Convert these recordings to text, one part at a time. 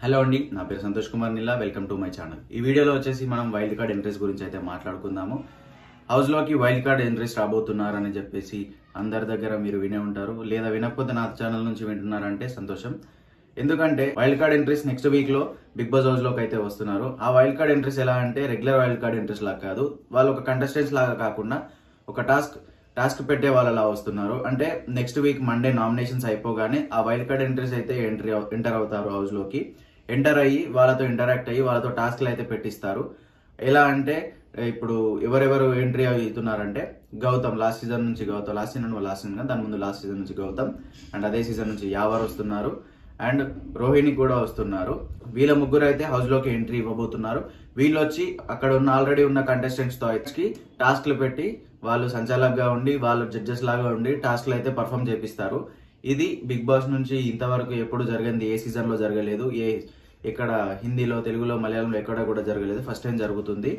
Hello అండి, నా పేరు Santosh Kumar Nilla. Welcome to my channel. ఈ వీడియోలో వచ్చేసి మనం వైల్డ్ కార్డ్ ఎంట్రీస్ గురించి అయితే మాట్లాడుకుందాము. హౌస్లోకి వైల్డ్ కార్డ్ ఎంట్రీస్ రాబోతున్నారని చెప్పేసి అందరి దగ్గర మీరు వినే ఉంటారు, లేదా వినకపోతే నా ఛానల్ నుంచి వింటున్నారంటే సంతోషం. ఎందుకంటే wild card entries next week లో బిగ్ బాస్ హౌస్ లోకి అయితే వస్తున్నారు. ఆ వైల్డ్ కార్డ్ ఎంట్రీస్ ఎలా అంటే రెగ్యులర్ వైల్డ్ కార్డ్ ఎంట్రీస్ లాగా కాదు, వాళ్ళు ఒక కంటెస్టెంట్స్ లాగా కాకుండా ఒక టాస్క్ పెట్టే వాళ్ళలా వస్తున్నారు. అంటే నెక్స్ట్ వీక్ మండే నామినేషన్స్ అయిపోగానే ఆ వైల్డ్ కార్డ్ ఎంట్రీస్ అయితే ఎంటర్ అవుతారు. హౌస్ లోకి ఎంటర్ అయ్యి వాళ్ళతో ఇంటరాక్ట్ అయ్యి వాళ్ళతో టాస్క్లు అయితే పెట్టిస్తారు. ఎలా అంటే ఇప్పుడు ఎవరెవరు ఎంట్రీ అవుతున్నారంటే గౌతమ్ లాస్ట్ సీజన్ నుంచి దాని ముందు లాస్ట్ సీజన్ నుంచి గౌతమ్, అండ్ అదే సీజన్ నుంచి యావర్ వస్తున్నారు, అండ్ రోహిణి కూడా వస్తున్నారు. వీళ్ళ ముగ్గురు అయితే హౌస్ లోకి ఎంట్రీ ఇవ్వబోతున్నారు. వీళ్ళు వచ్చి అక్కడ ఉన్న ఆల్రెడీ ఉన్న కంటెస్టెంట్స్ తో టాస్క్లు పెట్టి వాళ్ళు సంచాలకుగా ఉండి వాళ్ళు జడ్జెస్ లాగా ఉండి టాస్క్లు అయితే పర్ఫామ్ చేపిస్తారు. ఇది బిగ్ బాస్ నుంచి ఇంతవరకు ఎప్పుడు జరిగింది, ఏ సీజన్ లో జరగలేదు, ఇక్కడ హిందీలో, తెలుగులో, మలయాళంలో ఎక్కడ కూడా జరగలేదు. ఫస్ట్ టైం జరుగుతుంది.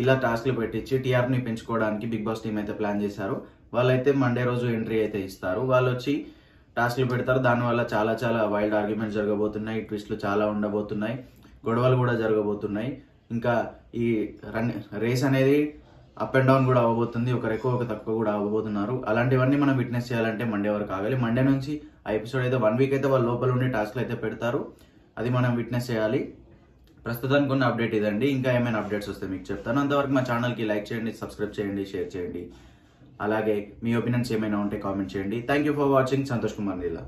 ఇలా టాస్క్లు పెట్టించి టీఆర్ని పెంచుకోవడానికి బిగ్ బాస్ టీం అయితే ప్లాన్ చేశారు. వాళ్ళైతే మండే రోజు ఎంట్రీ అయితే ఇస్తారు. వాళ్ళు వచ్చి టాస్క్లు పెడతారు. దానివల్ల చాలా చాలా వైల్డ్ ఆర్గ్యుమెంట్స్ జరగబోతున్నాయి, ట్విస్ట్లు చాలా ఉండబోతున్నాయి, గొడవలు కూడా జరగబోతున్నాయి. ఇంకా ఈ రేస్ అనేది అప్ అండ్ డౌన్ కూడా అవ్వబోతుంది, ఒకరు ఎక్కువ ఒక తక్కువ కూడా అవ్వబోతున్నారు. అలాంటివన్నీ మనం విట్నెస్ చేయాలంటే మండే వరకు ఆగాలి. మండే నుంచి ఆ ఎపిసోడ్ అయితే 1 వీక్ అయితే వాళ్ళ లోపల ఉండి టాస్క్లు అయితే పెడతారు. అది మనం విట్నెస్ చేయాలి. ప్రస్తుతానికి ఉన్న అప్డేట్ ఇదండి. ఇంకా ఏమైనా అప్డేట్స్ వస్తే మీకు చెప్తాను. అంతవరకు మా ఛానల్కి లైక్ చేయండి, సబ్స్క్రైబ్ చేయండి, షేర్ చేయండి. అలాగే మీ ఒపీనియన్స్ ఏమైనా ఉంటే కామెంట్ చేయండి. Thank you for watching. Santosh Kumar Neela.